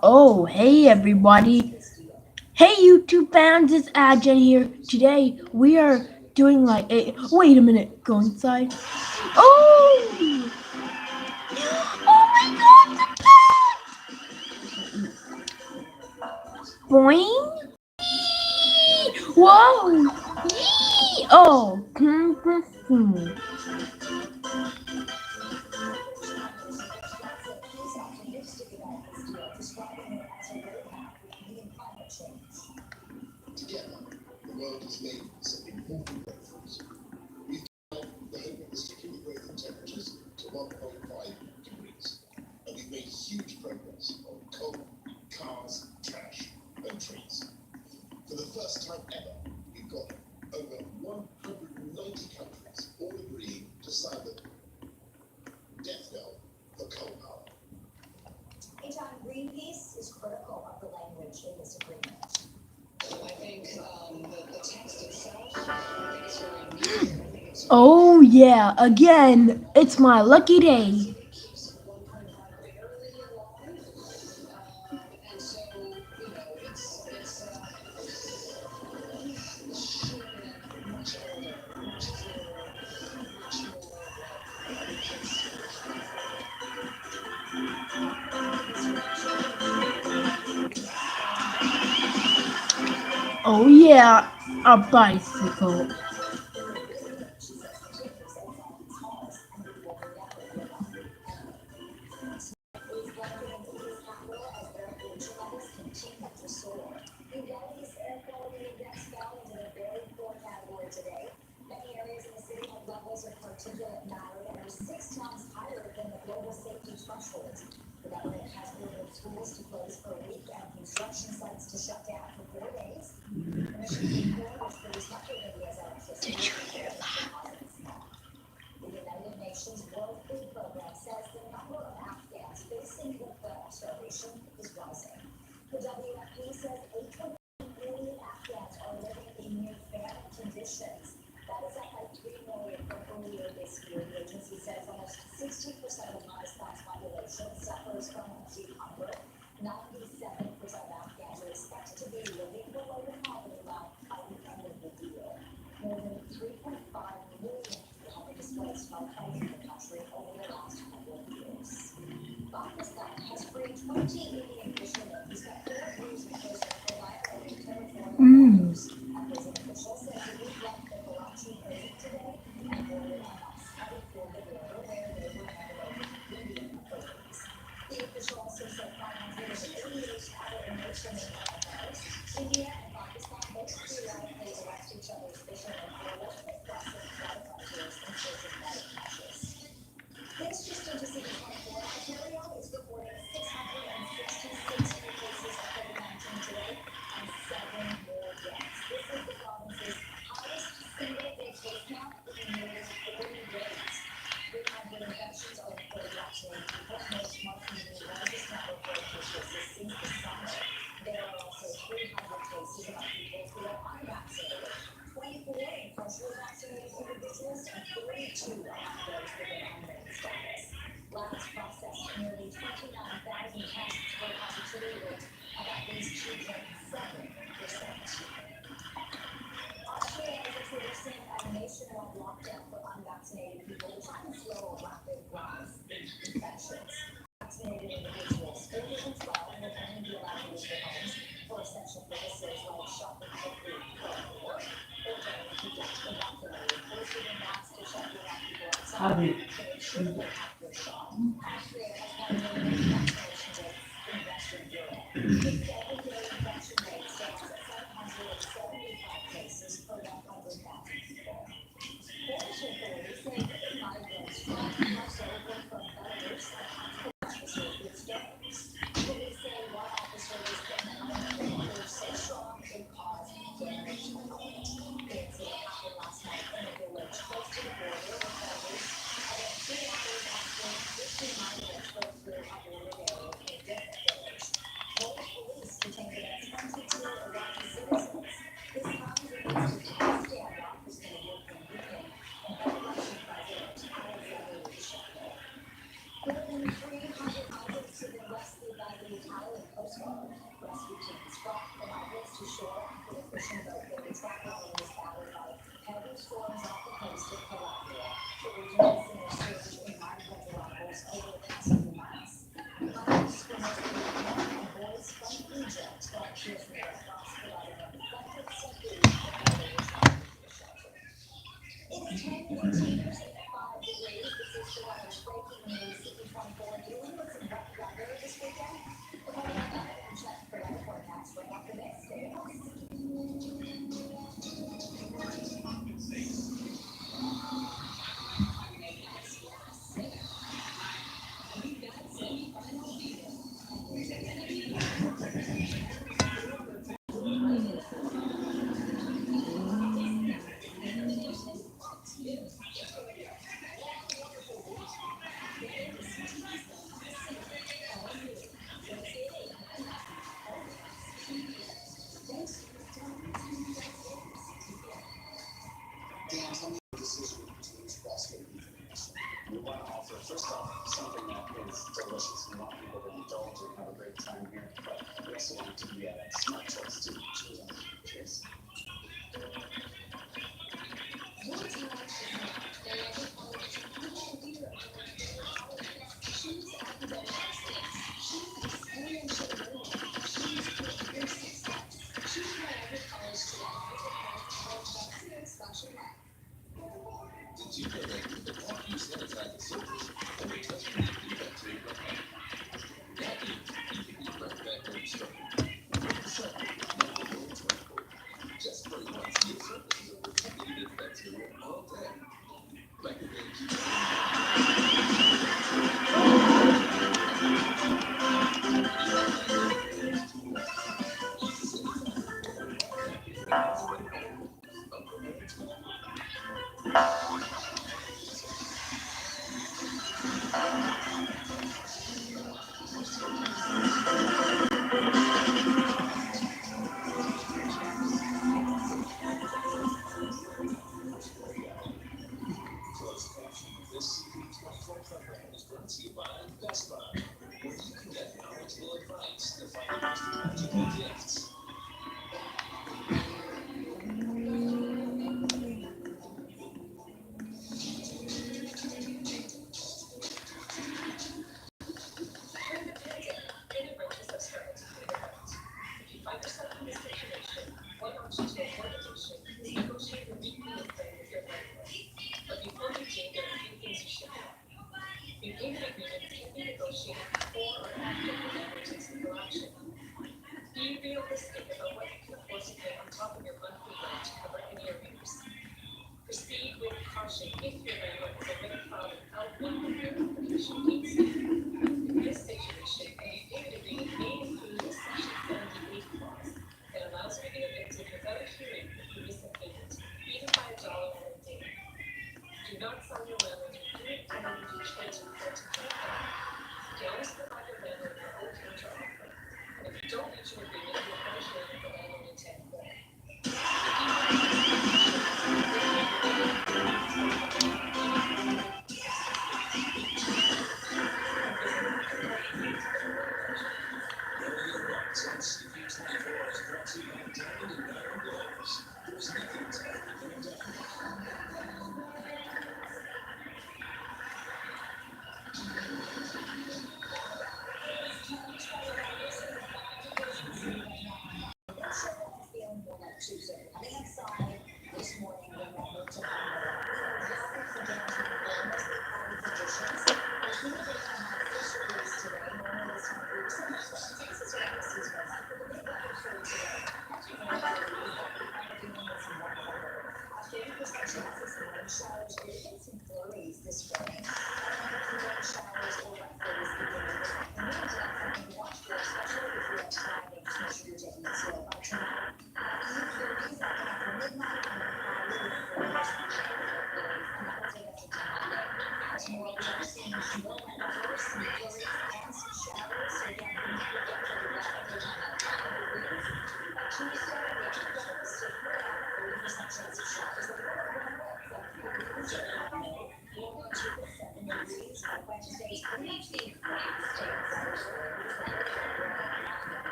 Oh, hey everybody. Hey YouTube fans, it's Adjen here. Today we are doing like a. Wait a minute, go inside. Oh! Oh my god, the pet! Boing! Yee! Whoa! Yee! Oh! Oh yeah, again, it's my lucky day. Oh yeah, a bicycle. Did you hear that?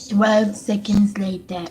12 seconds later.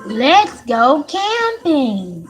Let's go camping.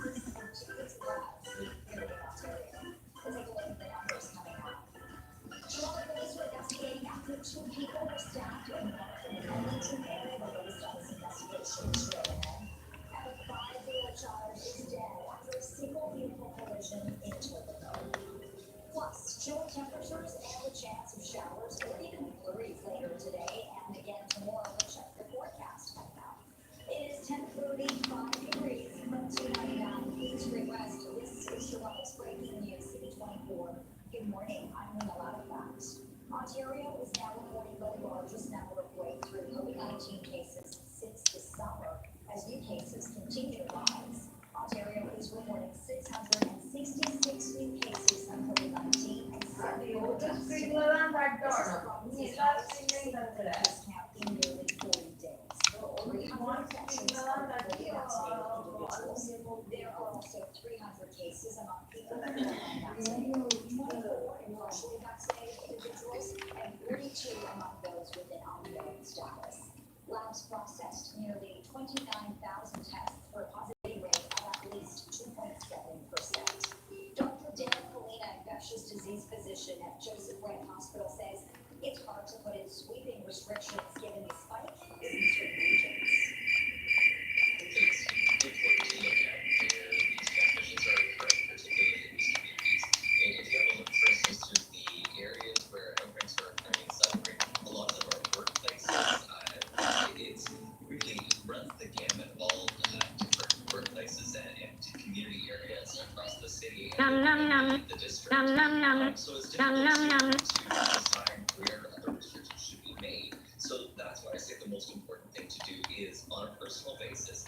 So that's why I say the most important thing to do is on a personal basis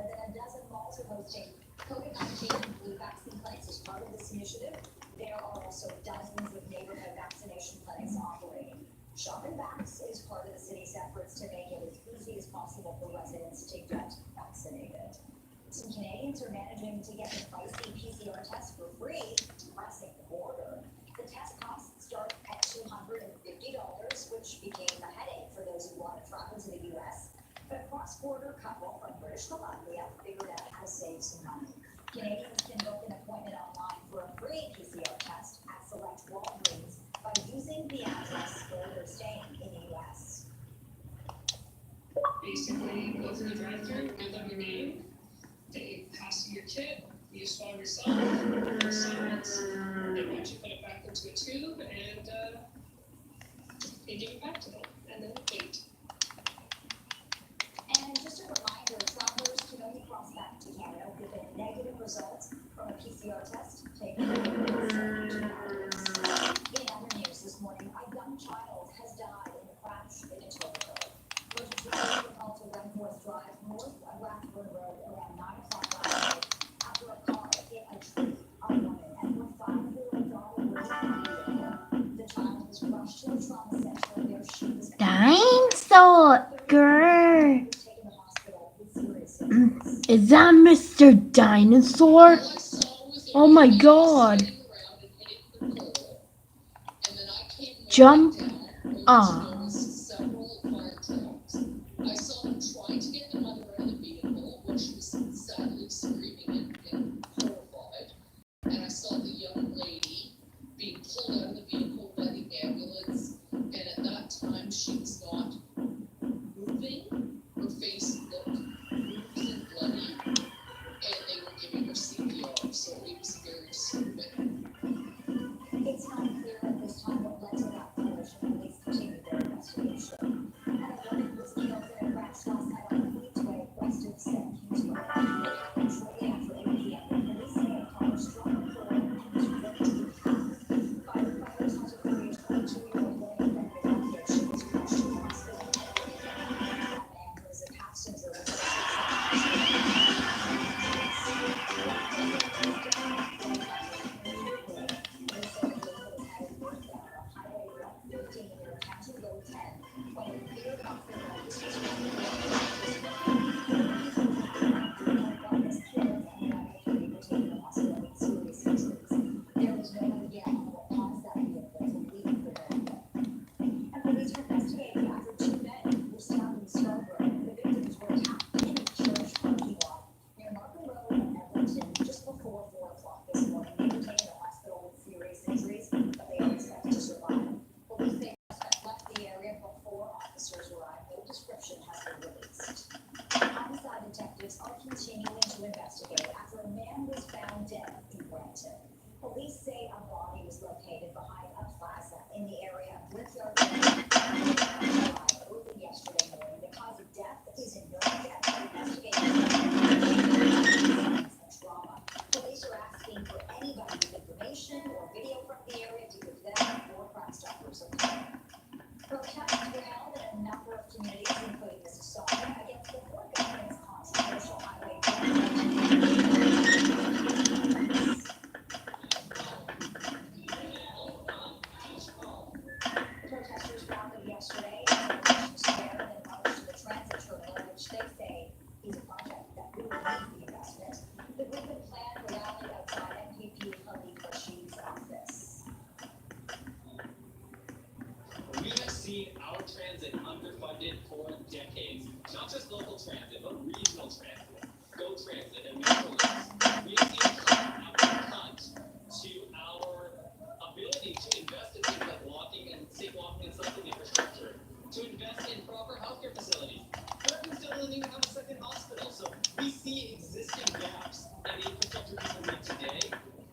More than a dozen malls are hosting COVID-19 and flu vaccine clinics as part of this initiative. There are also dozens of neighborhood vaccination clinics operating. Shop and Vax is part of the city's efforts to make it as easy as possible for residents to get vaccinated. Some Canadians are managing to get the pricey PCR test for free, crossing the border. The test costs start at $250, which became a headache for those who want to travel to the U.S. But a cross-border couple from British Columbia figured out how to save some money. Canadians can book an appointment online for a free PCR test at select Walgreens by using the address where they're staying in the U.S. Basically, go through the drive-thru, give them your name, they pass you your kit, you swab yourself, silence, they want you to put it back into a tube, and they give it back to them, and then wait. And just a reminder, travelers can only cross back to Canada with a negative result from a PCR test taken within 72 hours. In other news this morning, a young child has died in a crash in Etobicoke. Emergency services were called to Wentworth Drive north of Rathburn Road around 9 o'clock last night after a car hit a tree. A woman and her 5-year-old daughter were in the vehicle. The child was rushed to a trauma center where she was Dinosaur girl. taken to the hospital with serious injuries. Is that Mr. Dinosaur? All I saw was a Oh my baby God. spinning around and hitting the pole, and then I came Jump running down, only on. to notice several fire trucks. I saw them trying to get the mother out of the vehicle, which was sadly screaming and horrified. And I saw the young lady being pulled out of the vehicle by the ambulance, and at that time she was not moving. Her face looked bruised and bloody, and they were giving her CPR, so it was very disturbing. It's not clear at this time what led to that collision. Police continue their investigation. And a woman was killed in a crash last night on the Queensway west of St. Kingsway. It happened shortly after 8 p.m. Police say a car struck a pole and was ripped in half. Firefighters had to carry a 22-year-old woman from Philadelphia. She was rushed to the hospital. That man was a passenger with there was no one yet what caused that vehicle to leave the road. And police were investigating after 2 men were stabbed in Scarborough. The victims were attacked in a church parking lot near Markham Road in Edmonton just before 4 o'clock this morning. They were taken to the hospital with serious injuries, but they are expected to survive. Police say the suspect left the area before officers arrived. No description has been released. Homicide detectives are continuing to investigate after a man was found dead in Brampton. Police say a body was located behind a plaza in the area of Brickyard early yesterday morning. The cause of death isn't known yet. Investigators and trauma. Police are asking for anybody with information or video from the area to give them or Crime Stoppers a call. Protests were held in a number of communities, including Mississauga, against the Fort government's controversial highway Protesters rallied yesterday in Celebration Square and marched to the transit terminal, which they say is a project that will need the investment. The group had planned a rally outside MPP Khalid Rashid's office. We have seen our transit underfunded for decades. Not just local transit, but regional transit, GO Transit, and Metrolinx. We have seen cut after cut to our ability to invest in things like walking and safe walking and cycling infrastructure, to invest in proper healthcare facilities. Americans still don't even have a second hospital, so we see existing gaps in the infrastructure people need today,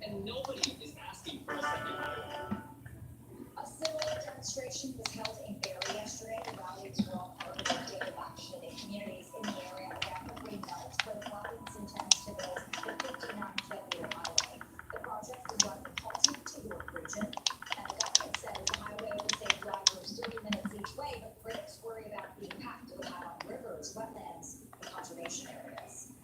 and nobody is asking for a second highway. A similar demonstration was held in Barrie yesterday. The rallies were all part of a day of action in communities in the area around the Green Belt, where the province intends to build the 59-kilometer highway. The project would run from Halton to York Region, and the government says the highway would save drivers 30 minutes each way, but critics worry about the impact it would have on rivers, wetlands, and conservation areas.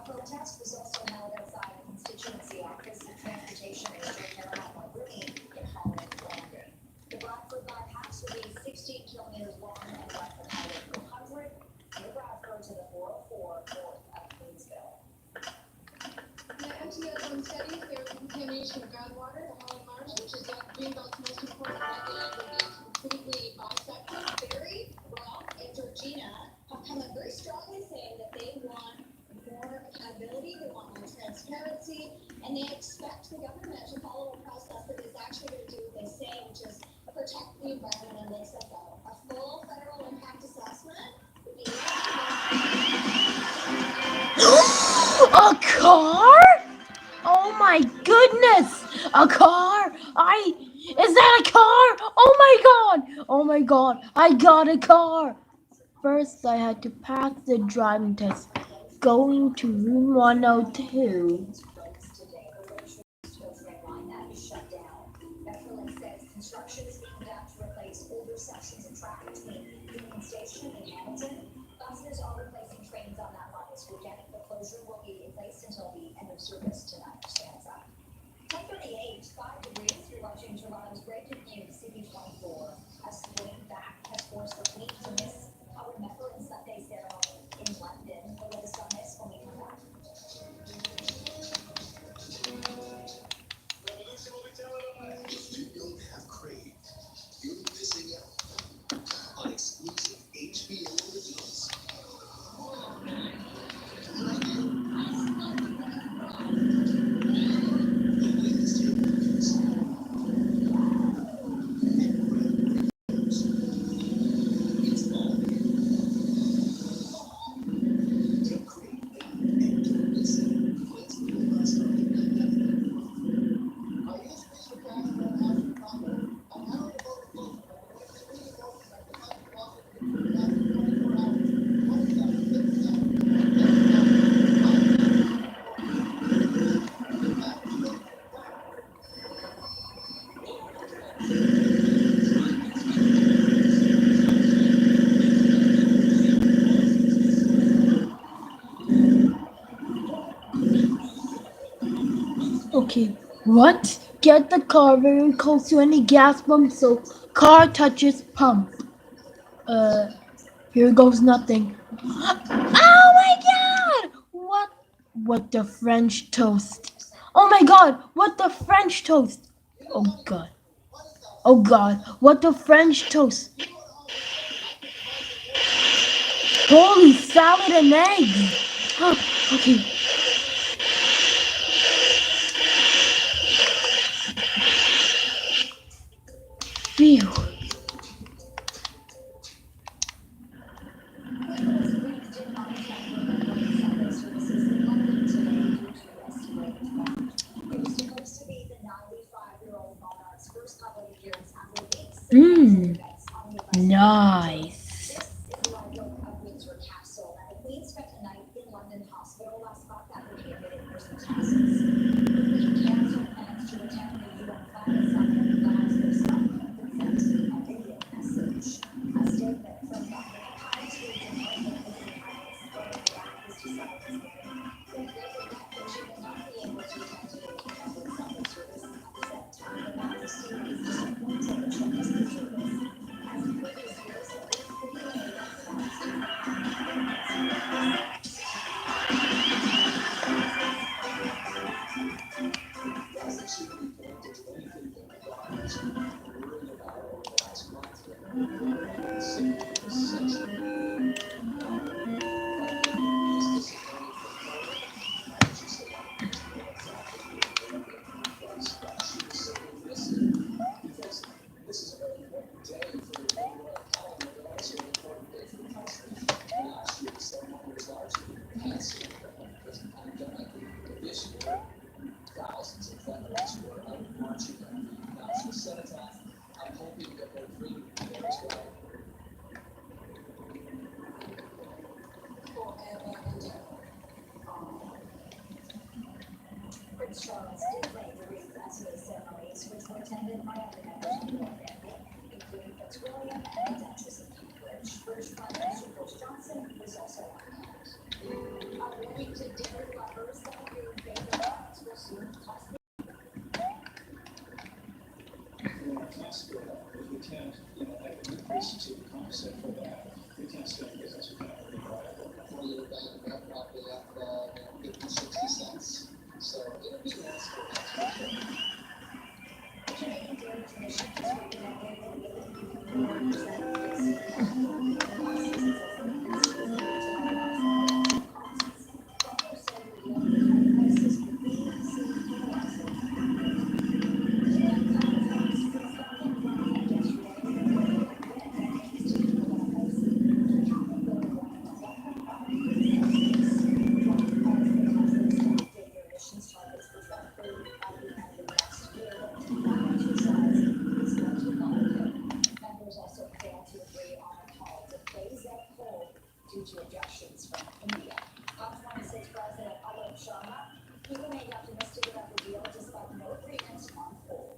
protest was also held outside the constituency office of transportation minister Caroline Mulroney in Holland Landing. The Bradford bypass will be 16 kilometers long and Bradford Highway 400 near Bradford to the 404 north of Queensville. The MTS on studies there is contamination of groundwater, the Holland Marsh, which is Greenbelt's most important wetland, will be completely bisected. Barry, Rob, and Georgina have come up very strongly saying that they want more accountability, they want more transparency, and they expect the government to follow a process that is actually going to do what they say, which is protect the environment and Lake Simcoe. A full federal impact assessment would be A car? Oh my goodness! A car! Is that a car? Oh my god! Oh my god! I got a car! First, I had to pass the driving test. Going to room 102. Today, the Road train line that is shut down. Metrolink says construction is being done to replace older sections of track between Union Station and Hamilton. Buses are replacing trains on that line. So again, the closure will be in place until the end of service tonight. Stands up. 10:38, 5 degrees. You're watching Toronto's breaking news. CP24. A spring back has forced the fleet to miss our Metrolink Sunday ceremony in London. The latest on this when we come back. Revolution will be televised. If you don't have Crave, you're missing out on exclusive HBO originals. The latest hit movies. It's all here. Take Crave and don't miss it. Let's go last night. I used to be the guy that has the problem. I'm out of the boat. Okay, what? Get the car very close to any gas pump so car touches pump. Here goes nothing. Oh my god! What the French toast? Oh my god! What the French toast? Oh god. Oh god. What the French toast? Holy salad and eggs! Huh, okay. Phew. It was supposed to be the 95-year-old monarch's first public appearance after being sick on the Nice. This is the life of Windsor Castle, and the Queen spent a night in London Hospital last month after being admitted for some tests. The Queen canceled plans to attend the UN climate summit, but as their son sent a video message. A statement from the High Street Department of the United States that was decided this morning concluded that she will not be able to attend the climate summit service at the same time. Her Majesty is disappointed that she missed the service. As in previous years, the Queen made up the This is a very important day for the world economy, but also an important day for the country. Last year, the ceremony was largely canceled because of the pandemic. But this year, thousands of veterans were out marching on the National Cenotaph. I'm hoping that they're free to be there as well. forever and ever. Prince Charles did make the recent Saturday ceremonies, which were attended by other members of the royal family, including Prince William and the Duchess of Cambridge. British Prime Minister Boris Johnson was also on hand. A Wellington dinner Institute concept for that. We can stand business with that. For your bank, they're probably up 50, 60 cents. So it'll be less for us. The Canadian Dairy Commission has recommended that 84% of its licenses as an industry to costs. Farmers say the high prices for beef, seed, fertilizer, members also failed to agree on a call to phase out coal due to objections from India. COP26 President Alok Sharma, he remained optimistic about the deal despite no agreement on coal.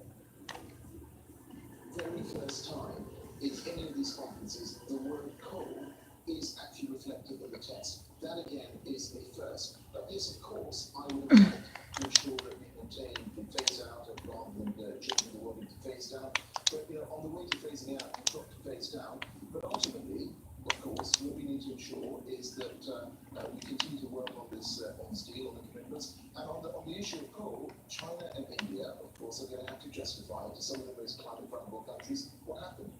Very first time in any of these conferences, the word coal is actually reflected in the text. That again is a first. But yes, of course, I would like to ensure that we maintain the phase out rather than changing the word into phase down. But on the way to phasing out, you've got to phase down. But ultimately, of course, what we need to ensure is that we continue to work on this deal, on the commitments. And on the issue of coal, China and India, of course, are going to have to justify to some of the most climate vulnerable countries what happened.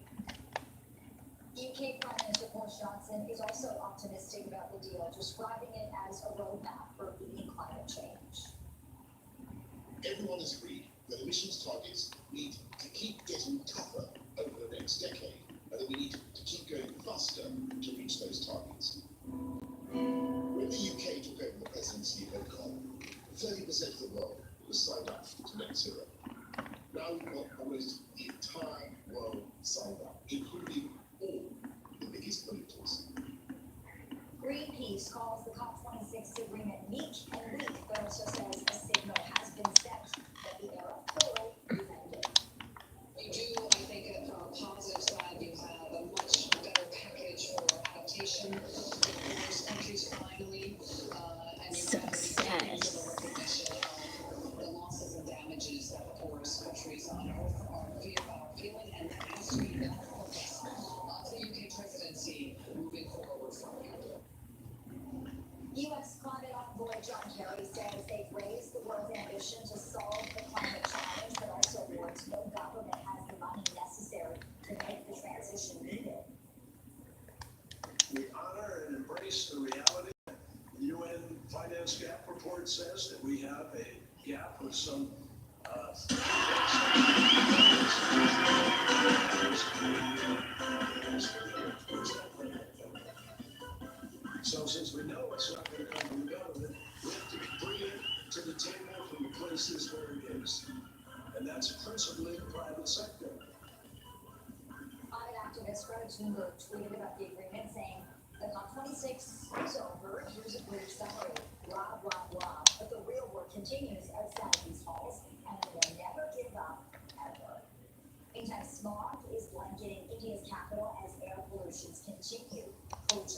UK Prime Minister Boris Johnson is also optimistic about the deal, describing it as a roadmap for beating climate change. Everyone has agreed that emissions targets need to keep getting tougher over the next decade, and that we need to keep going faster to reach those targets. When the UK took over the presidency of COP, 30% of the world was signed up to net zero. Now we've got almost the entire world signed up, including all the biggest polluters. Greenpeace calls the COP26 agreement meek and weak, but also says a signal has been set that the era of coal is ending. You do, I think, from a positive side, you have a much better package for adaptation. Most countries finally, and you have the recognition of the losses and damages that the poorest countries on earth are feeling, and that has to be the focus of the UK presidency moving forward from here. U.S. climate envoy John Kerry says they've raised the world's ambition to solve the climate challenge, but also warns no government has the money necessary to make the transition needed. We honor and embrace the reality. The UN Finance Gap report says that we have a gap of some so since we know it's not going to come from the government, we have to bring it to the table from the places where it is. And that's principally the private sector. Climate activist Greta Thunberg tweeted about the agreement saying, the COP26 is over, here's a brief summary, blah, blah, blah. But the real work continues outside these halls, and we will never give up, ever. Meantime, smog is blanketing India's capital as air pollution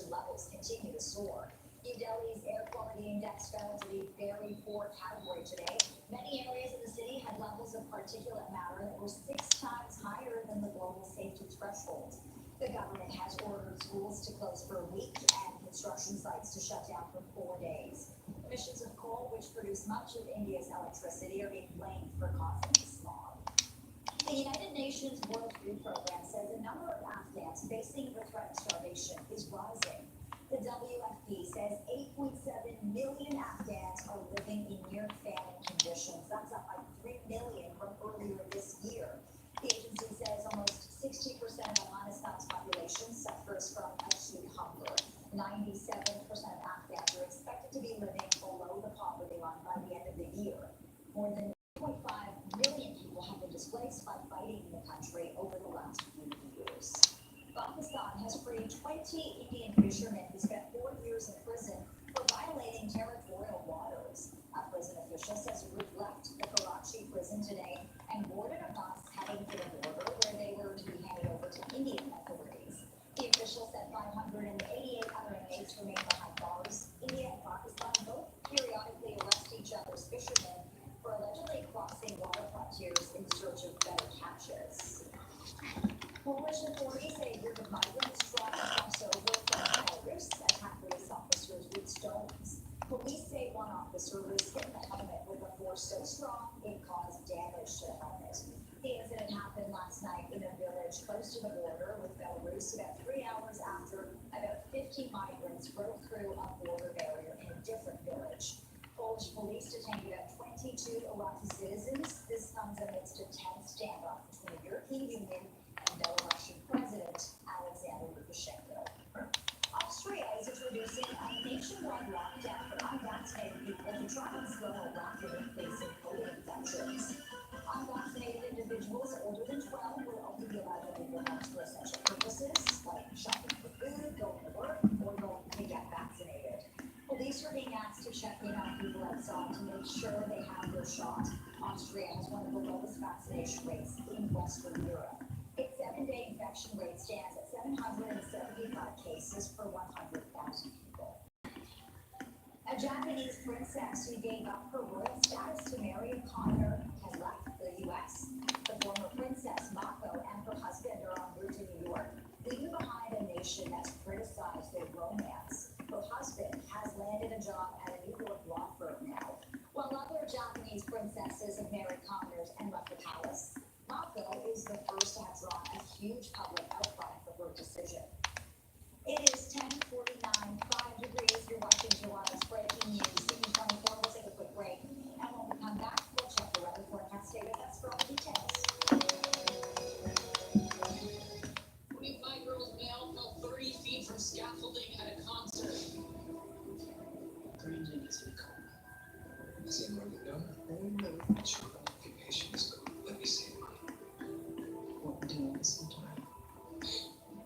levels continue to soar. New Delhi's air quality index fell to the very poor category today. Many areas of the city had levels of particulate matter that were 6 times higher than the global safety threshold. The government has ordered schools to close for a week and construction sites to shut down for 4 days. Emissions of coal, which produce much of India's electricity, are being blamed for causing the smog. The United Nations World Food Program says the number of Afghans facing the threat of starvation is rising. The WFP says 8.7 million Afghans are living in near-famine conditions. That's up by 3 million from earlier this year. The agency says almost 60% of Afghanistan's population suffers from acute hunger. 97% of Afghans are expected to be living below the poverty line by the end of the year. More than 1.5 million people have been displaced by fighting in the country over the last few years. Pakistan has freed 20 Indian fishermen who spent 4 years in prison for violating territorial waters. A prison official says a group left the Karachi prison today and boarded a bus heading for the border where they were to be handed over to Indian authorities. The official said 588 other inmates remain behind bars. India and Pakistan both periodically arrest each other's fishermen for allegedly crossing water frontiers in search of better catches. Polish authorities say a group of migrants tried to cross over from Belarus, attacked police officers with stones. Police say one officer was hit in the helmet with a force so strong it caused damage to the helmet. The incident happened last night in a village close to the border with Belarus, about 3 hours after about 50 migrants broke through a border barrier in a different village. Polish police detained about 22 Iraqi citizens. This comes amidst a tense standoff between the European Union and Belarusian President Alexander Lukashenko. Austria is introducing a nationwide lockdown for unvaccinated people to try and slow a rapid increase in COVID infections. Unvaccinated individuals older than 12 will only be allowed to leave their homes for essential purposes, like shopping for food, going to work, or going to get vaccinated. Police are being asked to check in on people outside to make sure they have their shot. Austria has one of the lowest vaccination rates in Western Europe. Its 7-day infection rate stands at 775 cases per 100,000 people. A Japanese princess who gave up her royal status to marry a conner has left the U.S. The former princess Mako and her husband are en route to New York, leaving behind a nation that's criticized their romance. Her husband has landed a job at a New York law firm now, while other Japanese princesses have married conners and left the palace. Mako is the first to have drawn a huge public outcry for her decision. It is 10:49, 5 degrees. You're watching Toronto's breaking news. CP24, we'll take a quick break. And when we come back, we'll check the weather forecast data. That's for all the details. 25-year-old male fell 30 feet from scaffolding at a concert. 30 minutes with coma. Is it money? No, no. Sure, occupation is good. Let me see money. What we're doing is futile.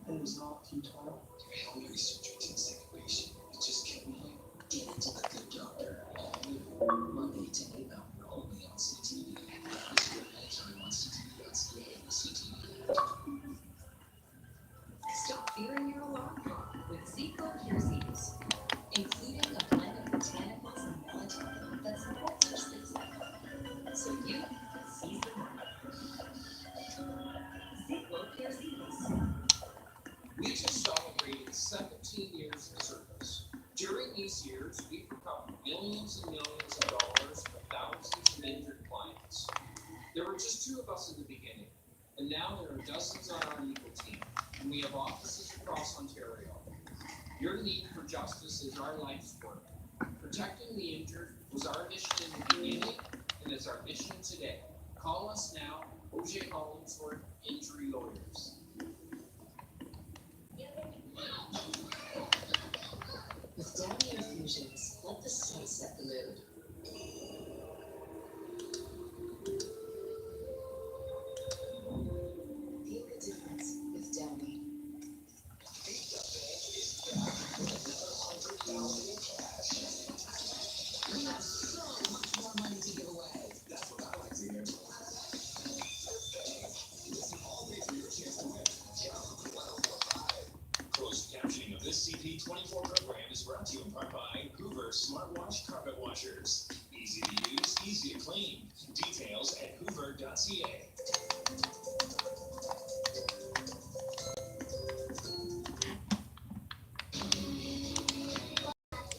It was all futile. Your helmet research was in second patient. It just killed me. Get it to a good doctor. Monday to 8 hour only on CTV. This is anytime on CTV.ca. CTV. Stop fearing your alarm clock with ZQuil Pure Seeds, including a blend of botanicals and melatonin that supports your sleep cycle, so you can seize the moment. ZQuil Pure Seeds. We just celebrated 17 years of service. During these years, we've recovered millions and millions of dollars for thousands of injured clients. There were just 2 of us at the beginning, and now there are dozens on our legal team, and we have offices across Ontario. Your need for justice is our life's work. Protecting the injured was our mission in the beginning, and is our mission today. Call us now, O.J. Hollingsworth Injury Lawyers. With Downy infusions, let the sun set the mood. Feel the difference with Downy. We have so much more money to give away. That's what I like to hear. Listen all day for your chance to win. Closed captioning of this CP24 program is brought to you in part by Hoover Smartwash Carpet Washers. Easy to use, easy to clean. Details at hoover.ca.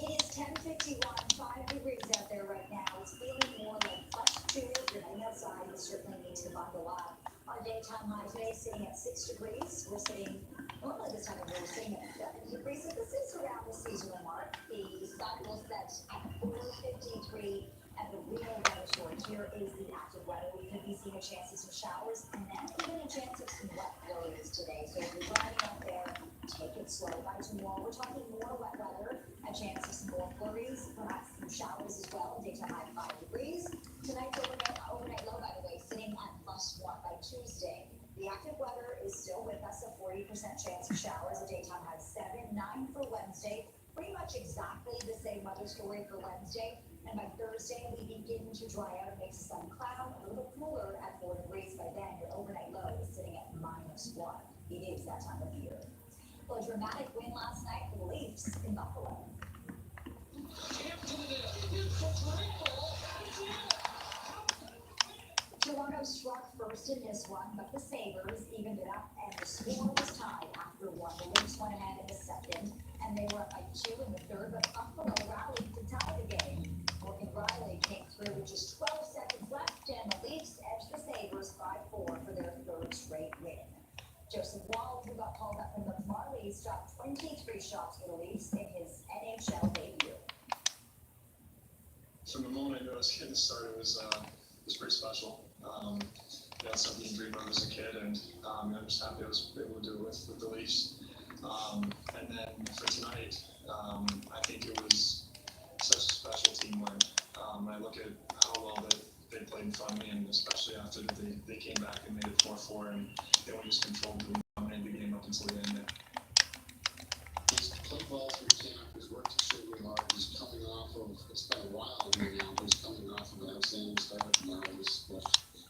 It is 10:51, 5 degrees out there right now. It's feeling more like +2. If you're heading outside, you certainly need to bundle up. Our daytime high today is sitting at 6 degrees. We're sitting, normally this time of year, we're sitting at 7 degrees. So this is around the seasonal mark. The sun will set at 4:53, and the real weather story here is the active weather. We could be seeing a chance of some showers, and then even a chance of some wet flurries today. So if you're driving out there, take it slow. By tomorrow, we're talking more wet weather, a chance of some more flurries, perhaps some showers as well. Daytime high 5 degrees. Tonight's overnight low, by the way, sitting at +1 by Tuesday. The active weather is still with us, a 40% chance of showers, a daytime high 7, 9 for Wednesday. Pretty much exactly the same weather story for Wednesday. And by Thursday, we begin to dry out, a mix of sun and cloud, a little cooler at 4 degrees. By then, your overnight low is sitting at -1. It is that time of year. Well, a dramatic win last night for the Leafs in Buffalo. Toronto struck first forced to miss one, but the Sabres evened it up and the score was tied after one. The Leafs went ahead in the second and they were up by 2 in the third, but Buffalo rallied to tie the game. Morgan Riley came through with just 12 seconds left and the Leafs edged the Sabres 5-4 for their third straight win. Joseph Woll, who got called up from the Marlies, shot 23 shots for the Leafs in his NHL debut. From the moment I knew I was getting started, it was pretty special. Something you dream of as a kid, and I'm just happy I was able to do it with the Leafs. And then for tonight, I think it was such a special team win. When I look at how well they played in front of me, and especially after they came back and made it 4-4, and they were just controlled and dominated the game up until the end. He's played well through camp. He's worked extremely hard. He's coming off of, it's been a while now, but he's coming off of an outstanding start.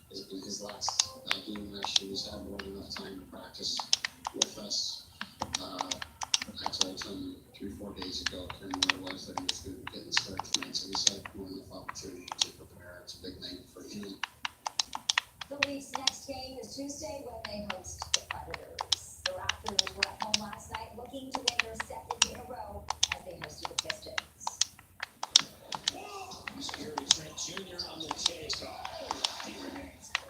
This has been his last game last year. He's had more than enough time to practice with us. I told him 3-4 days ago, when it was that he was going to get the start tonight, so he said more than enough opportunity to prepare. It's a big thing for him. The Leafs' next game is Tuesday when they host the Predators. The Raptors were at home last night looking to win their second in a row as they hosted the Pistons. Gary Trent Jr. on the chase.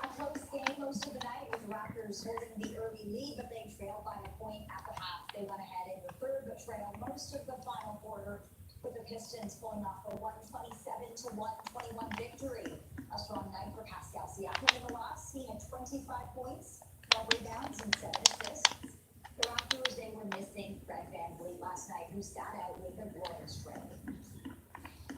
A close game most of the night with the Raptors holding the early lead, but they trailed by a point at the half. They went ahead in the third, but trailed most of the final quarter, with the Pistons pulling off a 127-121 victory. A strong night for Pascal Siakam in the loss. He had 25 points, 12 rebounds, and 7 assists. The Raptors, they were missing Fred VanVleet last night, who sat out with a groin strain.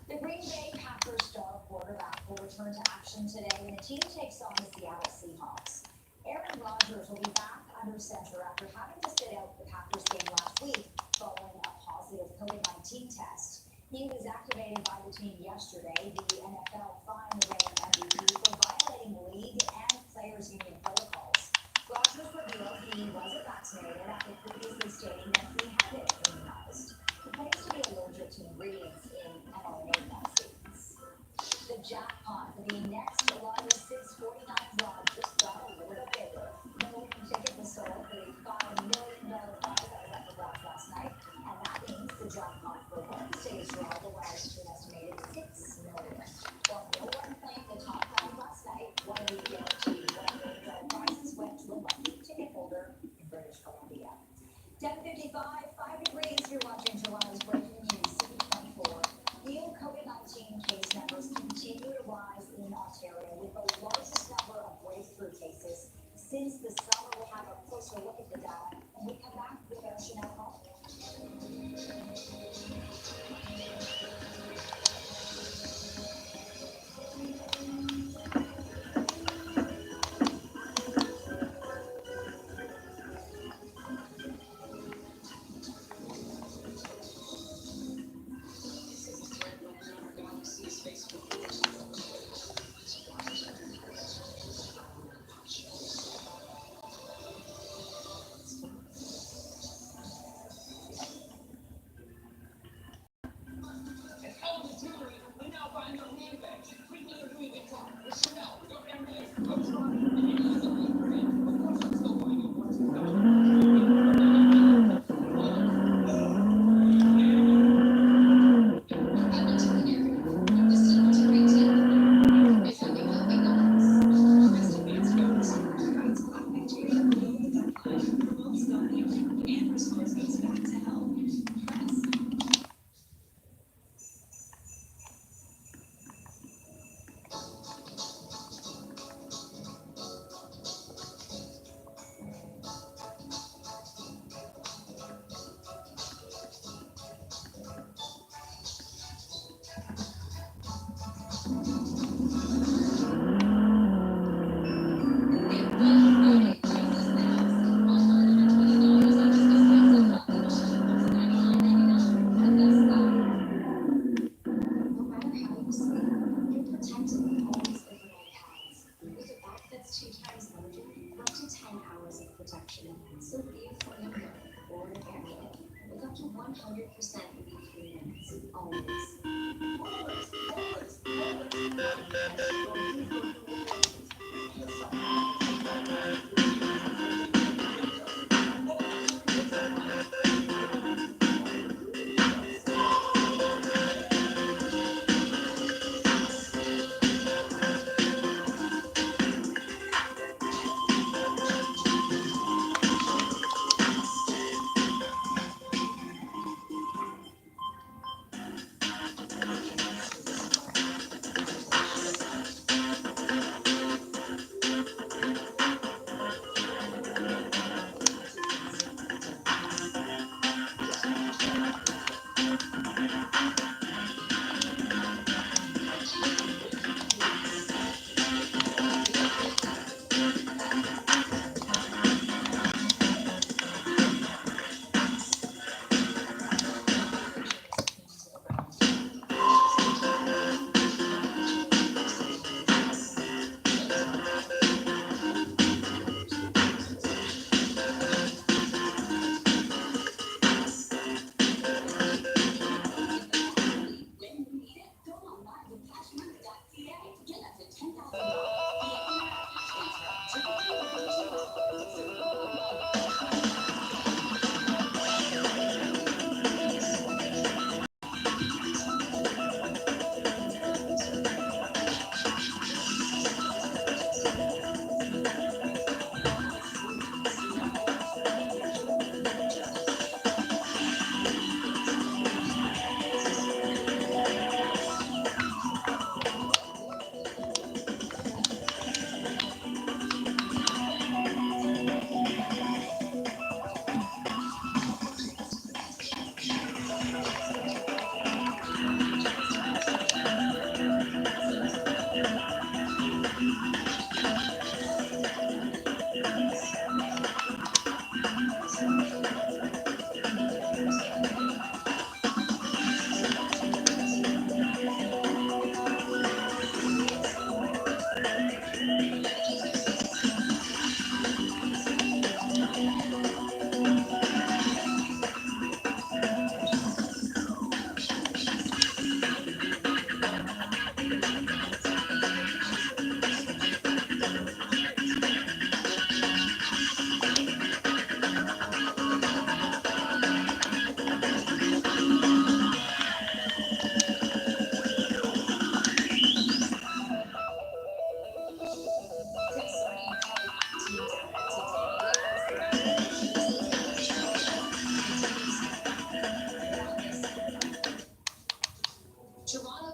The Green Bay Packers star quarterback will return to action today when the team takes on the Seattle Seahawks. Aaron Rodgers will be back under center after having to sit out the Packers game last week following a positive COVID-19 test. He was activated by the team yesterday. The NFL fined the reigning MVP for violating league and players' union protocols. Rodgers revealed he wasn't vaccinated after previously stating that he had been immunized. He claims to be allergic to ingredients in mRNA vaccines. The jackpot for the next July 649 draw just got a little bit bigger. The open ticket was sold for the $5 million prize that was up for grabs last night, and that means the jackpot for Wednesday's draw will rise to an estimated $6 million. While no one claimed the top prize last night, one of the guaranteed $1 million prizes went to a lucky ticket holder in British Columbia. 10:55, 5 degrees. You're watching July's breaking news, CP24. New COVID-19 case numbers continue to rise in Ontario with the largest number of breakthrough cases since the summer. We'll have a closer look at the data when we come back with our Chanel Hall.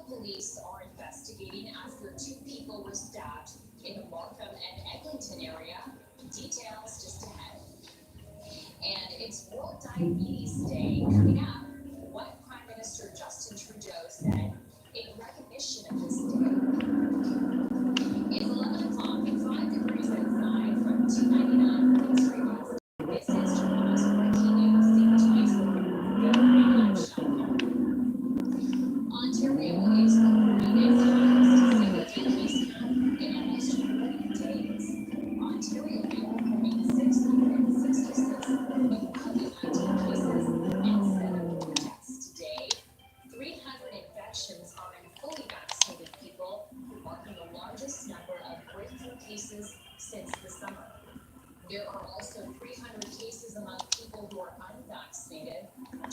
police are investigating after 2 people were stabbed in the Markham and Eglinton area. Details just ahead. And it's World Diabetes Day coming up. What Prime Minister Justin Trudeau said in recognition of this day. It's 11 o'clock and 5 degrees outside from 299 Queen Street West. This is Toronto's breaking news. Good shot. Ontario is recording its highest single-day case count in almost 40 days. Ontario now reporting 666 of COVID-19 cases and 7 more deaths today. 300 infections are in fully vaccinated people, marking the largest number of breakthrough cases since the summer. There are also 300 cases among people who are unvaccinated,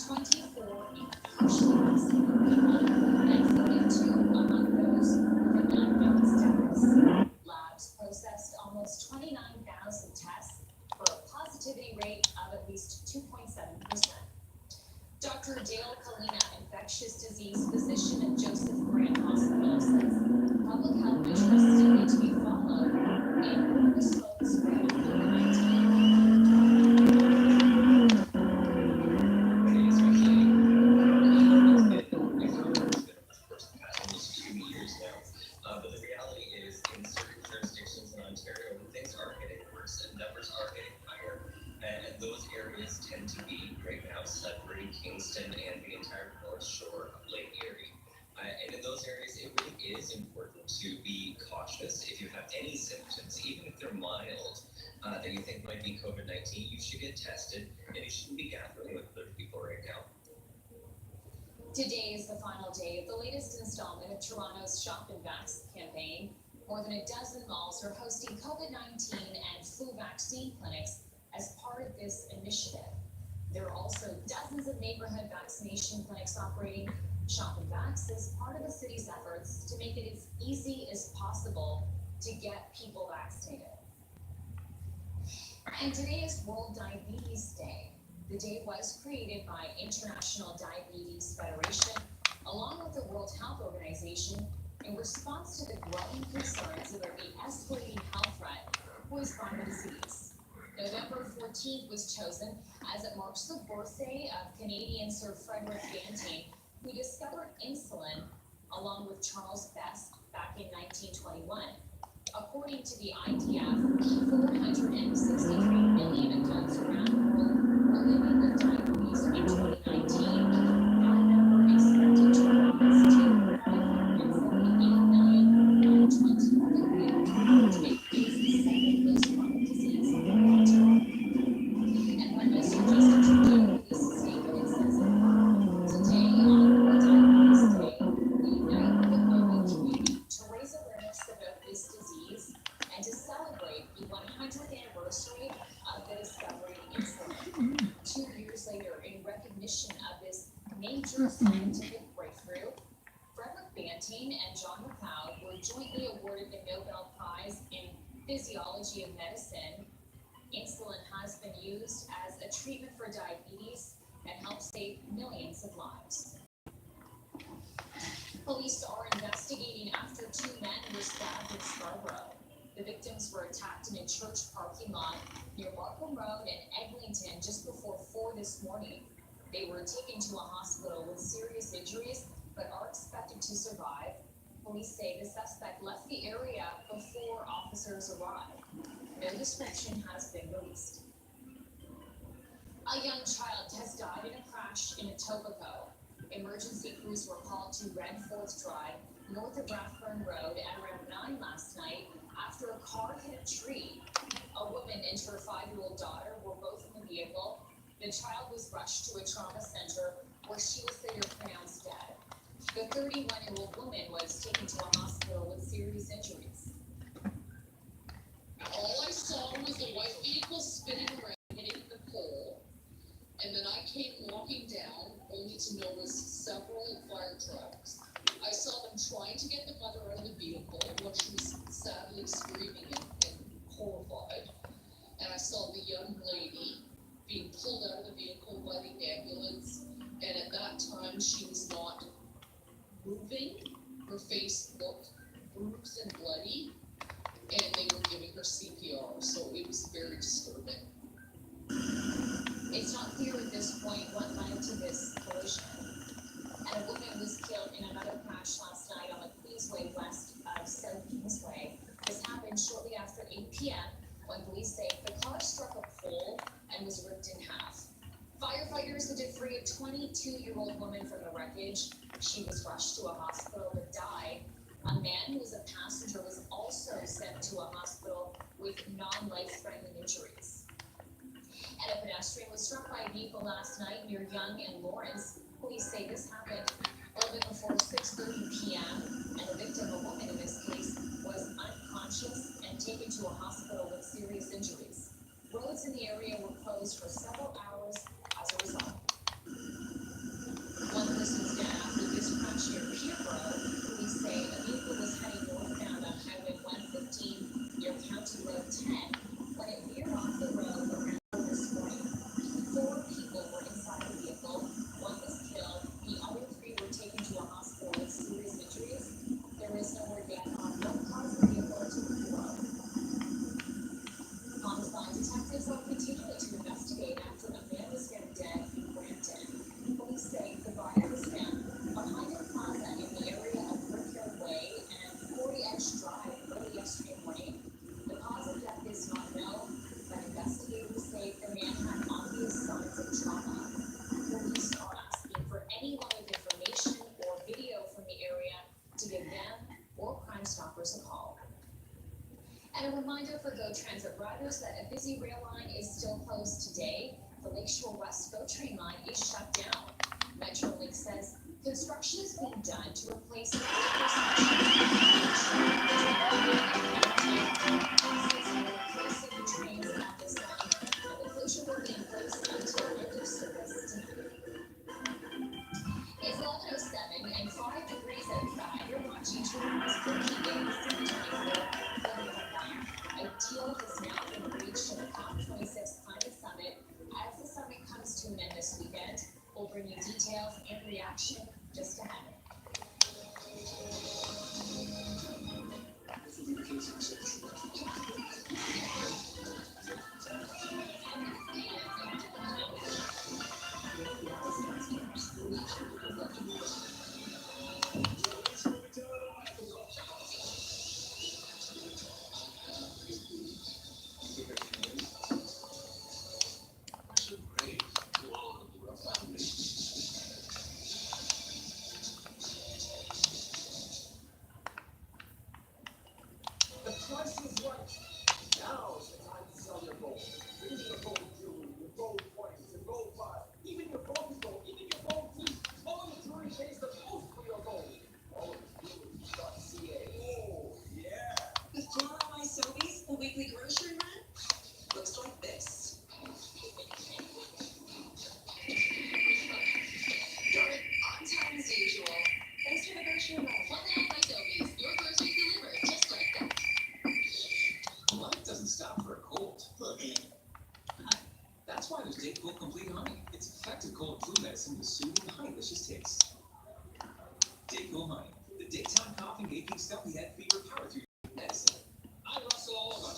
24 in partially vaccinated people, and 42 among those with an unknown status. Labs processed almost 29,000 tests for a positivity rate of at least 2.7%. Dr. Dale Kalina, infectious disease physician at Joseph Brand Hospital, says public health measures still need to be followed in order to slow the spread of COVID-19. Almost 2 years now. But the reality is, in certain jurisdictions in Ontario, things are getting worse and numbers are getting higher. And those areas tend to be right now Sudbury, Kingston, and the entire North Shore of Lake Erie. And in those areas, it really is important to be cautious. If you have any symptoms, even if they're mild, that you think might be COVID-19, you should get tested, and you shouldn't be gathering with other people right now. Today is the final day of the latest installment of Toronto's Shop and Vax campaign. More than a dozen malls are hosting COVID-19 and flu vaccine clinics as part of this initiative. There are also dozens of neighborhood vaccination clinics operating. Shop and Vax is part of the city's efforts to make it as easy as possible to get people vaccinated. And today is World Diabetes Day. The day was created by International Diabetes Federation, along with the World Health Organization, in response to the growing concerns about the escalating health threat posed by the disease. November 14th was chosen as it marks the birthday of Canadian Sir Frederick Banting, who discovered insulin along with Charles Best back in 1921. According to the IDF, 463 million adults around the world were living with diabetes in 2019. That number is expected to rise to 548 million by 2030, making this the second most chronic disease in the world. And Prime Minister Justin Trudeau released a statement and says, today on World Diabetes Day, we unite with the global community to raise awareness about this disease and to celebrate the 100th anniversary of the discovery of insulin. 2 years later, in recognition of this major scientific breakthrough, Frederick Banting and John McLeod were jointly awarded the Nobel Prize in Physiology of Medicine. Insulin has been used as a treatment for diabetes and helps save millions of lives. Police are investigating after 2 men were stabbed in Scarborough. The victims were attacked in a church parking lot near Markham Road and Eglinton just before 4 this morning. They were taken to a hospital with serious injuries, but are expected to survive. Police say the suspect left the area before officers arrived. No description has been released. A young child has died in a crash in Etobicoke. Emergency crews were called to Redforth Drive, north of Rathburn Road, at around 9 last night after a car hit a tree. A woman and her 5-year-old daughter were both in the vehicle. The child was rushed to a trauma center where she was later pronounced dead. The 31-year-old woman was taken to a hospital with serious injuries. All I saw was the white vehicle spinning around, hitting the pole, and then I came walking down, only to notice several fire trucks. I saw them trying to get the mother out of the vehicle, while she was sadly screaming and horrified. And I saw the young lady being pulled out of the vehicle by the ambulance, and at that time she was not moving, Her face looked bruised and bloody, and they were giving her CPR, so it was very disturbing. It's not clear at this point what led to this collision. And a woman was killed in another crash last night on the Queensway west of South Kingsway. This happened shortly after 8 p.m. when police say the car struck a pole and was ripped in half. Firefighters had to free a 22-year-old woman from the wreckage. She was rushed to a hospital but died. A man who was a passenger was also sent to a hospital with non-life-threatening injuries. And a pedestrian was struck by a vehicle last night near Yonge and Lawrence. Police say this happened a little bit before 6:30 p.m. and the victim, a woman in this case, was unconscious and taken to a hospital with serious injuries. Roads in the area were closed for several hours as a result. One person was dead after this crash near Peterborough. Police say a vehicle was heading northbound on Highway 115 near County Road 10 when it veered off the road around this morning. 4 people were inside the vehicle. One was killed. The other 3 were taken to a hospital with serious injuries. There is no word yet on what caused the vehicle to veer. Homicide detectives are continuing to investigate after a man was found dead in Brampton. Police say the body was found behind a plaza in the area of Brickyard Way and 40 Edge Drive early yesterday morning. The cause of death is not known, but investigators say the man had obvious signs of trauma. Police are asking for anyone with information or video from the area to give them or Crime Stoppers a call. And a reminder for GO Transit riders that a busy rail line is still closed today. The Lakeshore West GO train line is shut down. Metrolink says construction is being done to replace the older section replacing the trains at this line, and the closure will be in place until end of service tonight. It's 11:07 and 5 degrees outside. You're watching Toronto's Cookie Games 2024. Ideal has now been reached at the COP26 Climate Summit. As the summit comes to an end this weekend, we'll bring you details and reaction just ahead. This will be the case in six. The price is right. Now is the time to sell your gold. Even your gold jewelry, your gold coins, your gold bars, even your gold gold, even your gold teeth. All your jewelry pays the most for your gold. All of the jewelry.ca. Oh, yeah. Before all my Sobeys, the weekly grocery run looks like this. On time as usual. Thanks for the grocery run. One half by Sobeys, your groceries delivered just like that. Life doesn't stop for a cold. That's why there's Dayquil Complete Honey. It's effective cold and flu medicine with soothing, honey-licious taste. Dayquil Honey, the daytime coughing, aching, stuffy head, fever, power through your medicine. I'm Russell Oliver.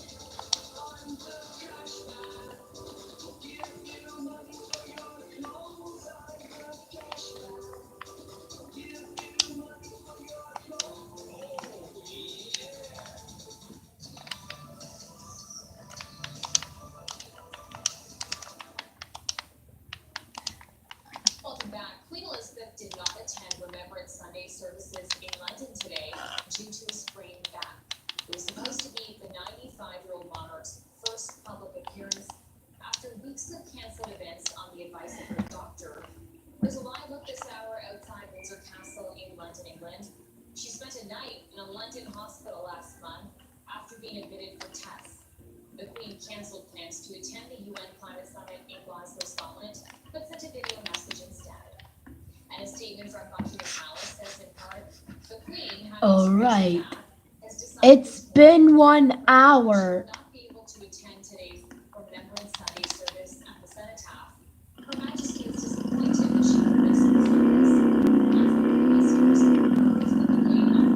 Welcome back. Queen Elizabeth did not attend Remembrance Sunday services in London today due to a sprained back. It was supposed to be the 95-year-old monarch's first public appearance after weeks of canceled events on the advice of her doctor. There's a live look this hour outside Windsor Castle in London, England. She spent a night in a London hospital last month after being admitted for tests. The Queen canceled plans to attend the UN Climate Summit in Glasgow, Scotland, but sent a video message instead. And a statement from Buckingham Palace says in part, the Queen having All sprained right. her back, has decided It's this been morning 1 hour. she will not be able to attend today's Remembrance Sunday service at the Cenotaph. Her Majesty is disappointed that she will miss the service. As the previous years, it's been delayed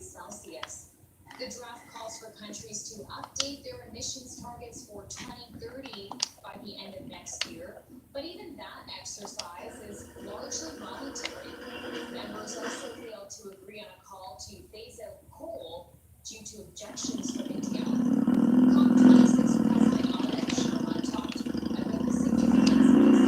degrees Celsius. The draft calls for countries to update their emissions targets for 2030 by the end of next year, but even that exercise is largely voluntary. Members also failed to agree on a call to phase out coal due to objections from India. COP26 President Arvind Sharma talked about the significance of this.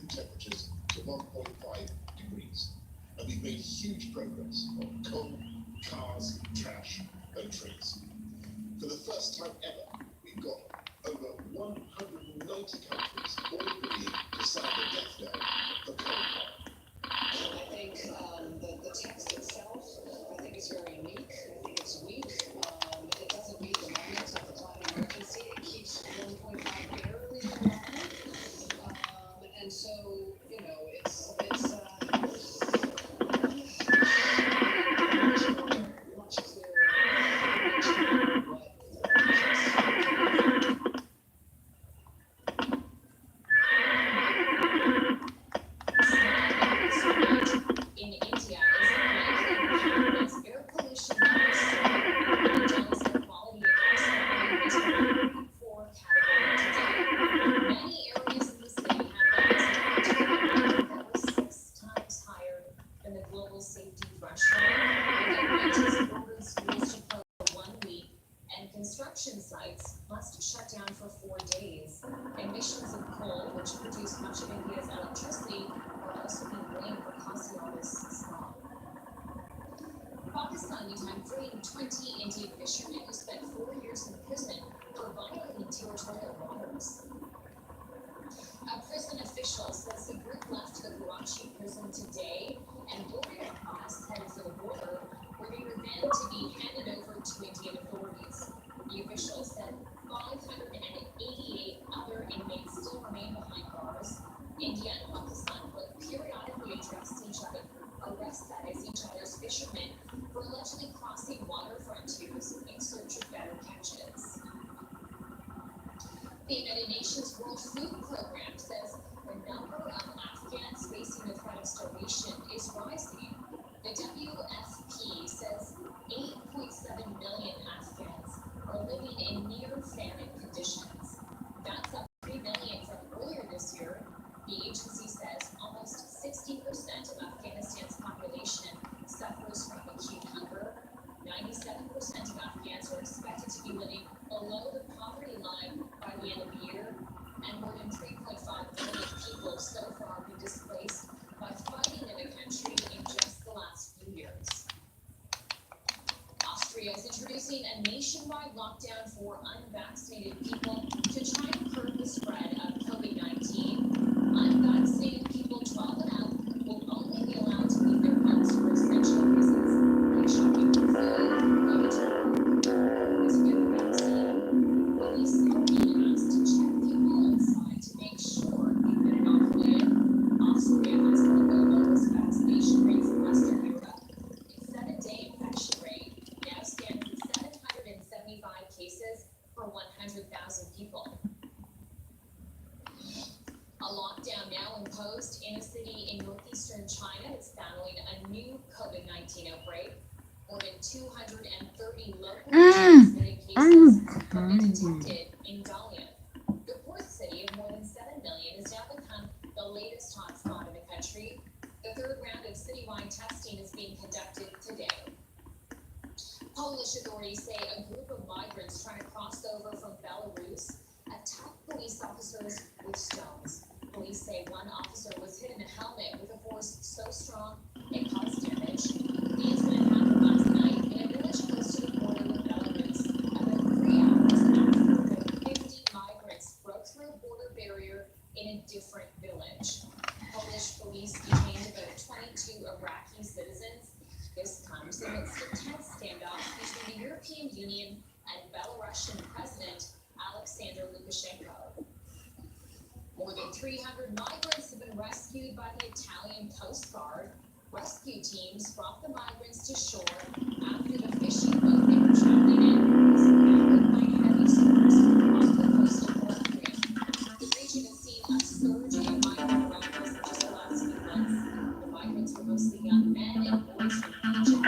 Temperatures to 1.5 degrees, and we've made huge progress on coal, cars, trash, and trees. For the first time ever, we've got over 190 countries all agreeing to sign the death knell for coal power. I think the text itself, I think is very unique. I think it's weak. It doesn't meet the moments of the climate emergency. It keeps 1.5 barely alive. And so, you know, it's much as In India is ranking as air pollution levels soar, and Delhi's air quality index falling into the 4 category today. Many areas in the city have levels that were 6 times higher than the global safety threshold. The government has ordered schools to close for 1 week, and construction sites must shut down for 4 days. Emissions of coal, which produce much of India's electricity, are also being blamed for causing all this smog. Pakistan meantime freed 20 Indian fishermen who spent 4 years in prison for violating territorial waters. A prison official says the group left the Karachi prison today and boarded a bus headed for the border, where they were then to be handed over to Indian authorities. The official said 588 other inmates still remain behind bars. India and Pakistan both periodically address each other's fishermen for allegedly crossing water frontiers in search of better catches. The United Nations World Food Program says the number of Afghans facing the threat of starvation is rising. The WFP says 8.7 million Afghans are living in near famine conditions. That's up 3 million from earlier this year. The agency says almost 60% of Afghanistan's population suffers from acute hunger. 97% of Afghans are expected to be living below the poverty line by the end of the year, and more than 3.5 million people so far have been displaced by fighting in the country in just the last few years. Austria is introducing a nationwide lockdown for unvaccinated people to try and curb the spread of COVID-19. Unvaccinated people 12 and up will only be allowed to leave their homes for essential reasons, like shopping for food, going to work, or to get a vaccine. Police are being asked to check people outside to make sure they've been inoculated. Austria has one of the lowest vaccination rates in Western Europe. Its 7-day infection rate now stands at 775 cases per 100,000 people. A lockdown now imposed in a city in northeastern China is battling a new COVID-19 outbreak. More than 230 local transmitted cases have been detected in Dalian. The fourth city of more than 7 million has now become the latest hotspot in the country. The third round of citywide testing is being conducted today. Polish authorities say a group of migrants trying to cross over from Belarus attacked police officers with stones. Police say one officer was hit in the helmet with a force so strong it caused damage. The incident happened last night in a village close to the border with Belarus, about 3 hours after about 50 migrants broke through a border barrier in a different village. Polish police detained about 22 Iraqi citizens. This comes amidst a tense standoff between the European Union and Belarusian President Alexander Lukashenko. More than 300 migrants have been rescued by the Italian Coast Guard. Rescue teams brought the migrants to shore after the fishing boat they were traveling in was impacted by heavy storms off the coast of North Korea. The region has seen a surge in migrant arrivals in just the last few months. The migrants were mostly young men and boys from Egypt,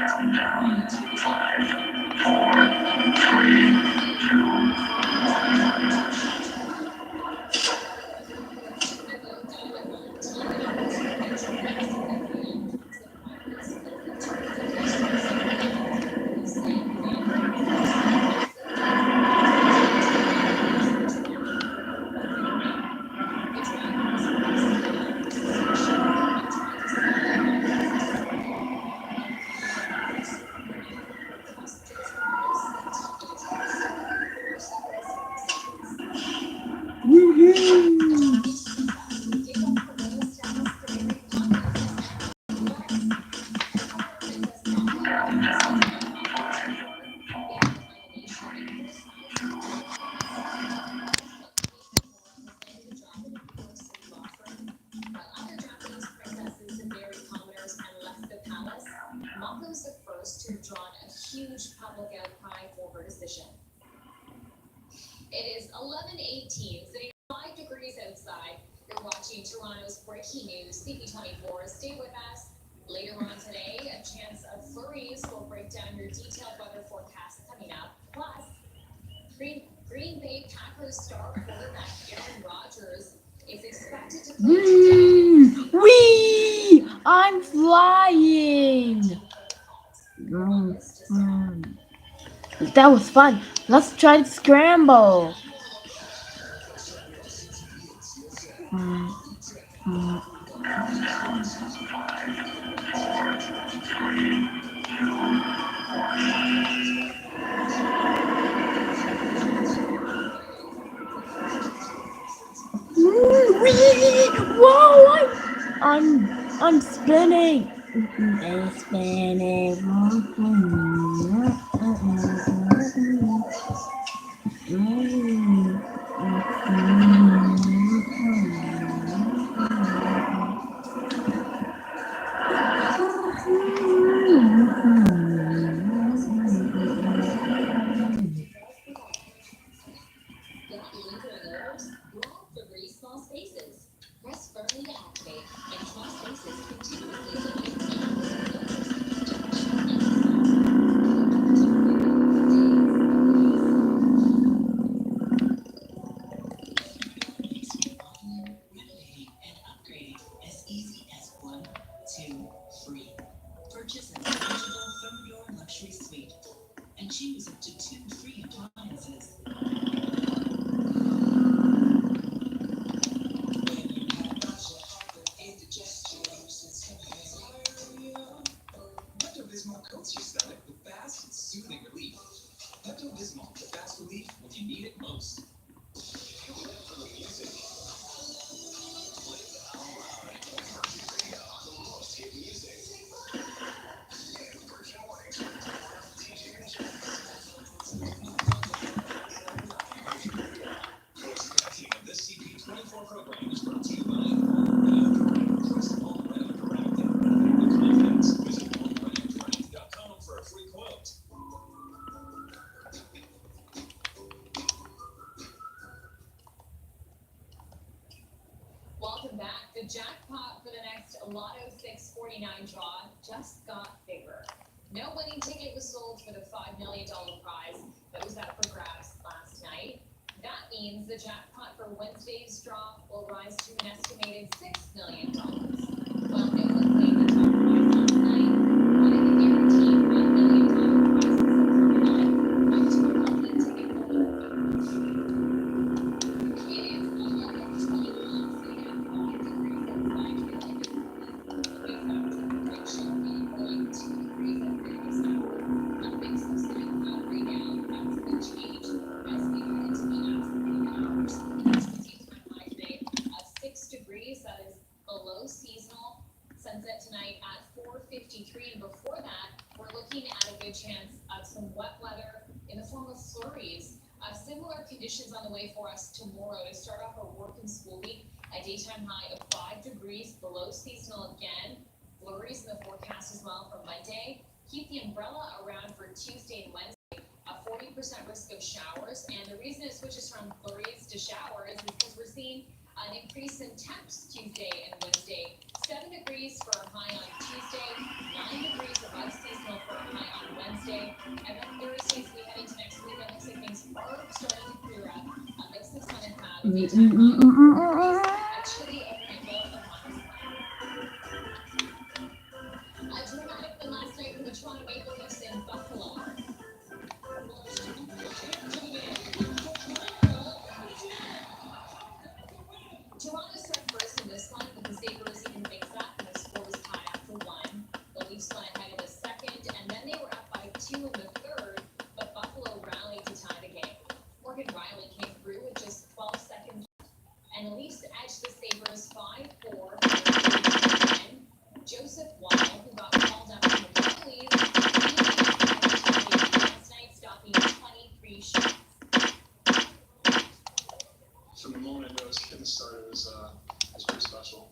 Woohoo! Mako was the first to have drawn a huge public outcry for her decision. It is 11:18, sitting 5 degrees outside. You're watching Toronto's breaking news, CP24. Stay with us. Later on today, a chance of flurries will break down your detailed weather forecast coming up. Plus, Green Bay Packers star quarterback Aaron Rodgers is expected to play today. Wee! I'm flying! That was fun. Let's try to scramble. Wee! Whoa! I'm spinning. I'm spinning. Got lingering nerves? Grab the Breeze Small Spaces. Press firmly to activate, and Small Spaces continuously Renovating and upgrading as easy as 1, 2, 3. Purchase an eligible from your luxury suite and choose up to 2 free appliances. Pepto-Bismol coats your stomach with fast and soothing relief. Pepto-Bismol, the fast relief when you need it most. If you live for the music, play it out loud. Virgin Radio, the most hit music. And Virgin Mornings with DJ and Jeff. Coach of this CP24 program is brought to you by Allround. Trust Allround Interactive. With confidence, visit allroundinteractive.com for a free quote. Welcome back. The jackpot for the next Lotto 649 draw just got bigger. No winning ticket was sold for the $5 million prize that was up for grabs last night. That means the jackpot for Wednesday's draw will rise to an estimated $6 million. While no one claimed the top prize last night, one of the guaranteed $1 million prizes of $49 went to a lucky ticket holder. It is 11:21, sitting at 5 degrees outside. We've got temperature showing going 2 degrees at various hours. A mix of sun and cloud right now. That's going to change as we head into the afternoon hours. Daytime high today of 6 degrees. That is below sea Flurries. Similar conditions on the way for us tomorrow to start off our work and school week. A daytime high of 5 degrees below seasonal again. Flurries in the forecast as well for Monday. Keep the umbrella around for Tuesday and Wednesday. A 40% risk of showers. And the reason it switches from flurries to showers is because we're seeing an increase in temps Tuesday and Wednesday. 7 degrees for a high on Tuesday, 9 degrees above seasonal for a high on Wednesday, and then Thursday as we head into next week, it looks like things are starting to clear up. A mix of sun and cloud, a daytime high, a chilly overnight low of -1. A dramatic win last night for the Toronto Maple Leafs in Buffalo. Toronto struck first in this one, but the Sabres evened things up and the score was tied after 1. The Leafs went ahead in the second, and then they were up by 2 in the third, but Buffalo rallied to tie the game. Morgan Riley came through with just 12 seconds left, and the Leafs edged the Sabres 5-4 for their win. Joseph Wall, who got called up from the penalties, last night, stopping 23 shots. From the moment I noticed at the start, it was pretty special.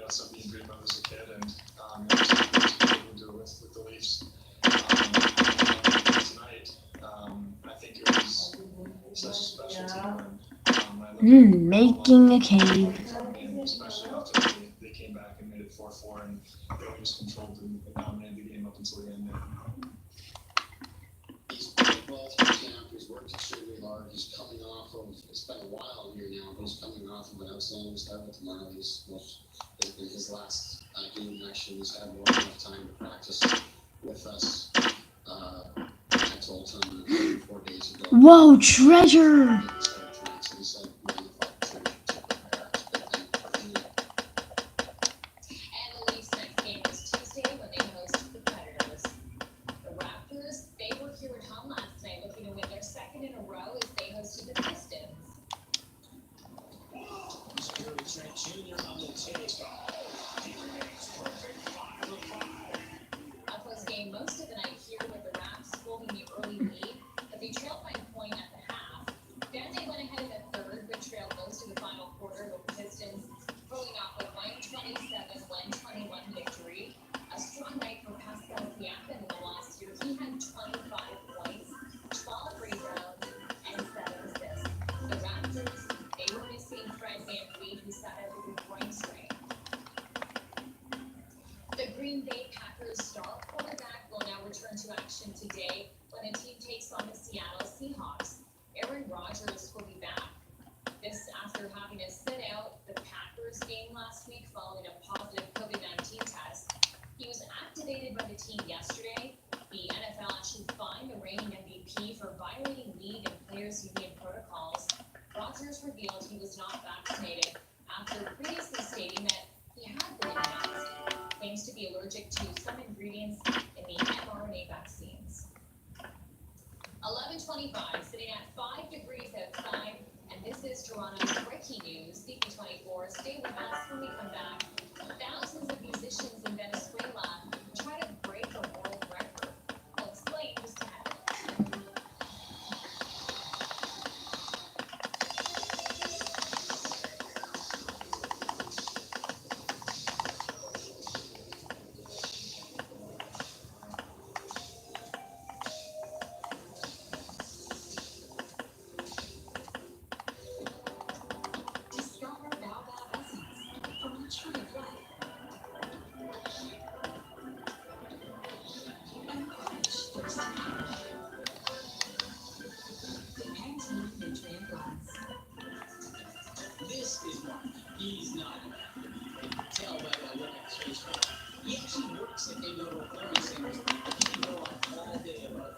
Something you dream of as a kid, and I was happy to be able to do it with the Leafs. Tonight, I think it was such a special team, and Making a cave. and especially after they came back and made it 4-4, and they always controlled and dominated the game up until the end. He's played well through camp. He's worked extremely hard. He's coming off of, it's been a while here now, but he's coming off of an outstanding start with the Marlies. In his last game, actually, he's had more than enough time to practice with us. I told him 4 days ago. Whoa, treasure! So he said, "Man, if I could prepare, And the Leafs' next game is Tuesday when they host the Predators. The Raptors, they were here at home last night looking to win their second in a row as they hosted the Pistons. Gary Trent Jr. on the take. He remains perfect 5 of 5. A close game most of the night here with the Raps holding the early lead, but they trailed by a point at the half. Then they went ahead in the third, but trailed most of the final quarter with the Pistons pulling off a 127-121 victory. A strong night for Pascal Siakam in the last year. He had 25 points, 12 rebounds, and 7 assists. The Raptors, they were missing Fred VanVleet, who sat out with a groin strain. The Green Bay Packers star quarterback will now return to action today when the team takes on the Seattle Seahawks. Aaron Rodgers will be back. This after having to sit out the Packers game last week following a positive COVID-19 test. He was activated by the team yesterday. The NFL actually fined the reigning MVP for violating league and players' union protocols. Rodgers revealed he was not vaccinated after previously stating that he had been immunized. Claims to be allergic to some ingredients in the mRNA vaccines. 11:25, sitting at 5 degrees outside, and this is Toronto's breaking news. CP24, stay with us when we come back. Thousands of musicians in Venezuela try to break a world record. I'll explain just ahead. Discover Baobab Essence from the tree of life. Encourage first the Pantene Nutrient Blends. This is Mark. He's not an athlete. You can tell by that look on his face. He actually works at a local learning center. He can go on all day about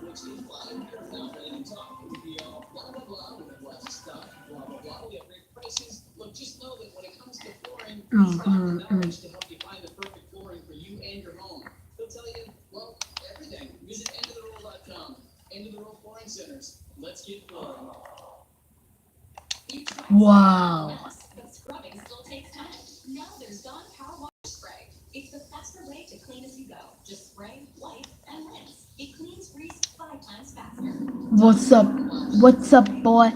which is why I'm here now, but I can talk. It would be all blah, blah, blah. We have lots of stuff, blah, blah, blah. We have great prices. Look, just know that when it comes to flooring, he's got the knowledge to help you find the perfect flooring for you and your home. He'll tell you, well, everything. Visit endoftheroll.com. End of the Roll Flooring Centers. Let's get flooring. You tried Wow. yes, but scrubbing still takes time. Now there's Dawn Power Wash Spray. It's the faster way to clean as you go. Just spray, wipe, and rinse. It cleans grease 5 times faster. What's up? What's up, boy?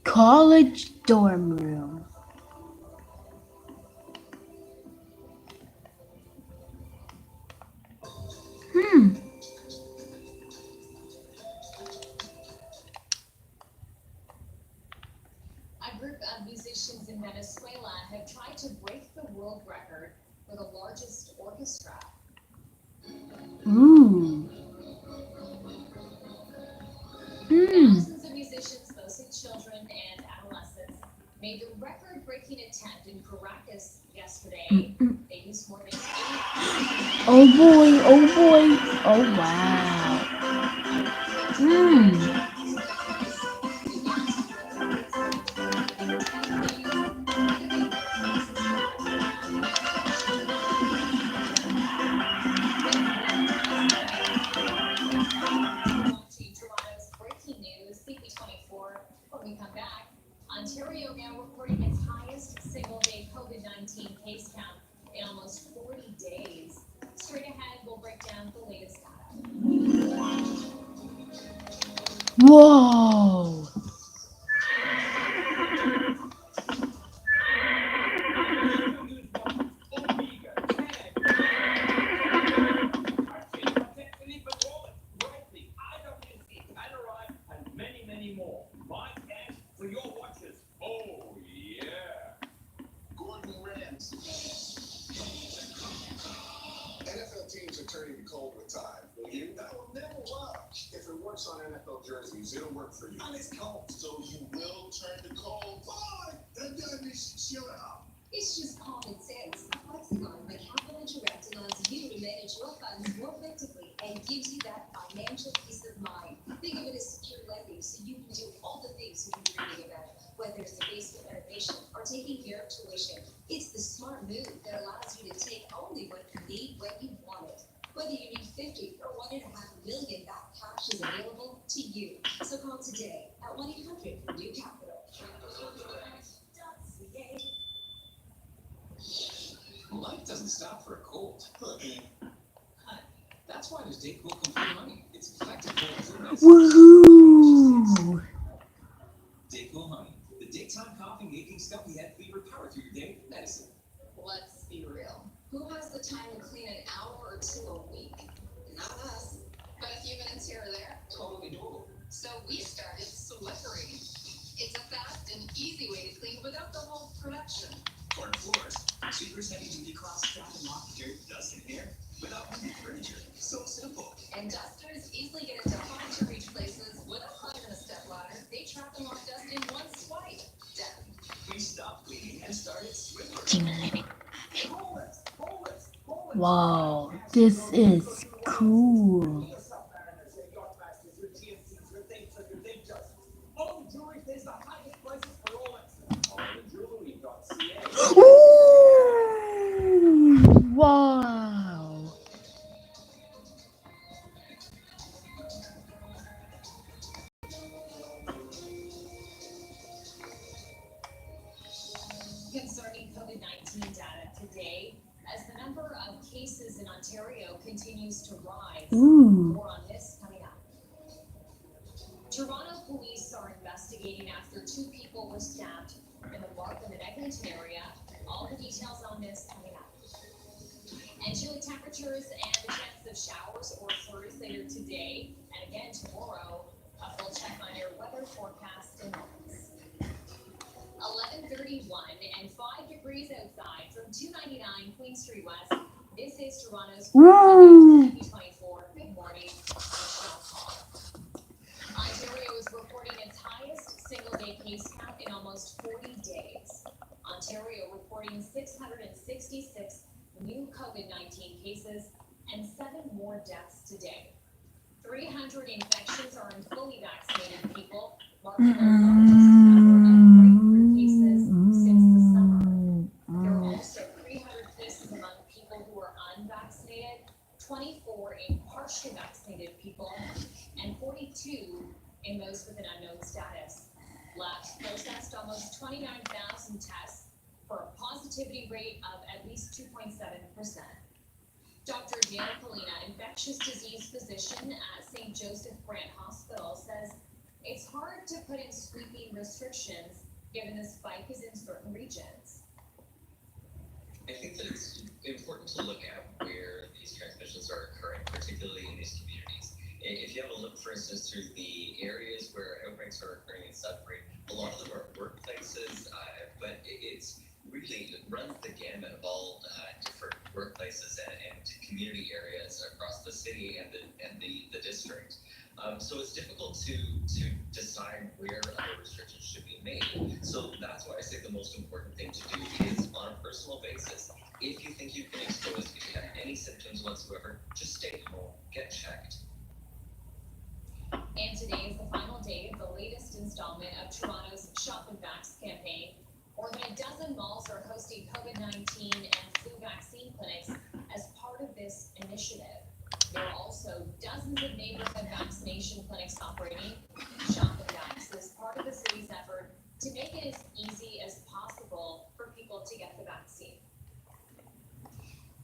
College dorm room. A group of musicians in Venezuela have tried to break the world record for the largest orchestra. Ooh. Thousands of musicians, mostly children and adolescents, made the record-breaking attempt in Caracas yesterday. They used more than 8 Oh boy, oh boy. Oh wow. Toronto's breaking news, CP24. When we come back, Ontario now reporting its highest single-day COVID-19 case count in almost 40 days. Straight ahead, we'll break down the latest data. Whoa. NFL teams are turning cold with time. Will you? That will never work. If it works on NFL jerseys, it'll work for you. And it's cold. So you will turn to cold. Fine. That doesn't shut up. It's just common sense. Hexagon, the capital direct, allows you to manage your funds more effectively and gives you that financial peace of mind. Think of it as secure lending so you can do all the things you've been reading about, whether it's the basement renovation or taking care of tuition. It's the smart move that allows you to take only what you need when you want it. Whether you need 50 or $1.5 million, that cash is available to you. So call today at 1-800-NEW-CAPITAL. Life doesn't stop for a cold. That's why there's Daycool Complete Honey. It's effective cold medicine. Woohoo. Daycool Honey, the daytime coughing, aching, stuffy head, fever, power through your day medicine. Let's be real. Who has the time to clean an hour or 2 a week? Not us. But a few minutes here or there. Totally doable. So we started Slippery. It's a fast and easy way to clean without the whole production. Garden floors, sweepers, heavy duty cloth, strap and lock, dirt, dust, and hair without moving furniture. So simple. And dusters easily get into hard to reach places without climbing a step ladder. They trap and lock dust in one swipe. Done. We stopped cleaning and started Slippery. Wow, this is cool. Ooh, wow. Concerning COVID-19 data today, as the number of cases in Ontario continues to rise. Ooh. More on this coming up. Toronto police are investigating after 2 people were stabbed in the Mark and the Eglinton area. All the details on this coming up. And chilly temperatures and the chance of showers or flurries later today and again tomorrow. A full check on your weather forecast in moments. 11:31 and 5 degrees outside from 299 Queen Street West. This is Toronto's Woo. CP24. Good morning. Ontario is reporting its highest single-day case count in almost 40 days. Ontario reporting 666 new COVID-19 cases and 7 more deaths today. 300 infections are in fully vaccinated people, marking the largest number of breakthrough cases since the summer. There are also 300 unknown status. Labs processed almost 29,000 tests for a positivity rate of at least 2.7%. Dr. Diana Polina, infectious disease physician at St. Joseph Brant Hospital, says it's hard to put in sweeping restrictions given the spike is in certain regions. I think that it's important to look at where these transmissions are occurring, particularly in these communities. If you have a look, for instance, through the areas where outbreaks are occurring in Sudbury, a lot of them are workplaces, but it's really runs the gamut of all different workplaces and community areas across the city and the district. So it's difficult to decide where other restrictions should be made. So that's why I say the most important thing to do is on a personal basis. If you think you've been exposed, if you have any symptoms whatsoever, just stay home, get checked. And today is the final day of the latest installment of Toronto's Shop and Vax campaign. More than a dozen malls are hosting COVID-19 and flu vaccine clinics as part of this initiative. There are also dozens of neighborhood vaccination clinics operating. Shop and Vax is part of the city's effort to make it as easy as possible for people to get the vaccine.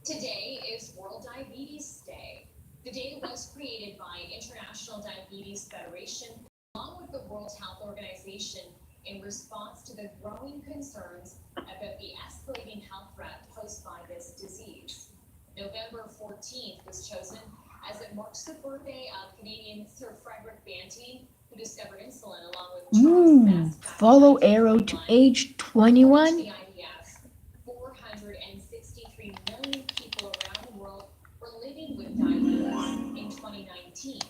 Today is World Diabetes Day. The day was created by International Diabetes Federation along with the World Health Organization in response to the growing concerns about the escalating health threat posed by this disease. November 14th was chosen as it marks the birthday of Canadian Sir Frederick Banting, who discovered insulin along with Charles Best. Follow Arrow to age 21. The IDF, 463 million people around the world were living with diabetes in 2019.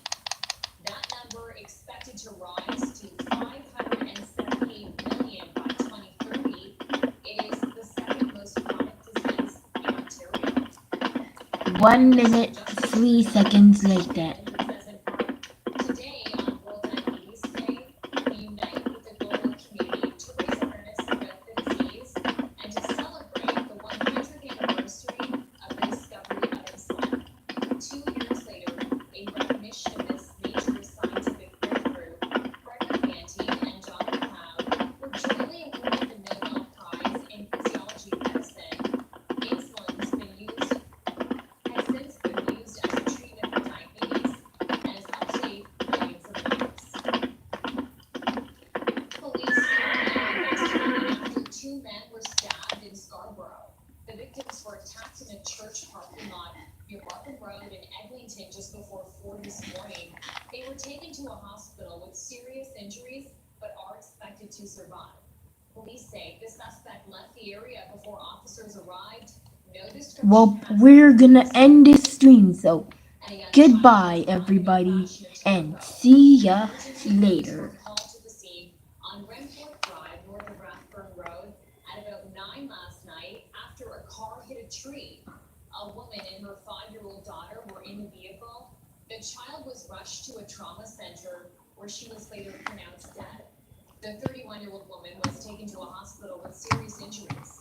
That number expected to rise to 578 million by 2030. It is the second most chronic disease in Ontario. 1 minute, 3 seconds later. Today, on World Diabetes Day, we unite with the global community to raise awareness about the disease and to celebrate the 100th anniversary of the discovery of insulin. 2 years later, in recognition of this major scientific breakthrough, Frederick Banting and John McLeod were jointly awarded the Nobel Prize in Physiology and Medicine. Insulin has since been used as a treatment for diabetes and has helped save millions of lives. Police are investigating after 2 men were stabbed in Scarborough. The victims were attacked in a church parking lot near Markham Road in Eglinton just before 4 this morning. They were taken to a hospital with serious injuries but are expected to survive. Police say the suspect left the area before officers arrived. No description Well, has we're gonna end this stream, so and a young goodbye, child was found in a everybody, crash near and Toronto. see ya Emergency crews later. were called to the scene on Renfort Drive, north of Rathburn Road, at about 9 last night after a car hit a tree. A woman and her 5-year-old daughter were in the vehicle. The child was rushed to a trauma center where she was later pronounced dead. The 31-year-old woman was taken to a hospital with serious injuries.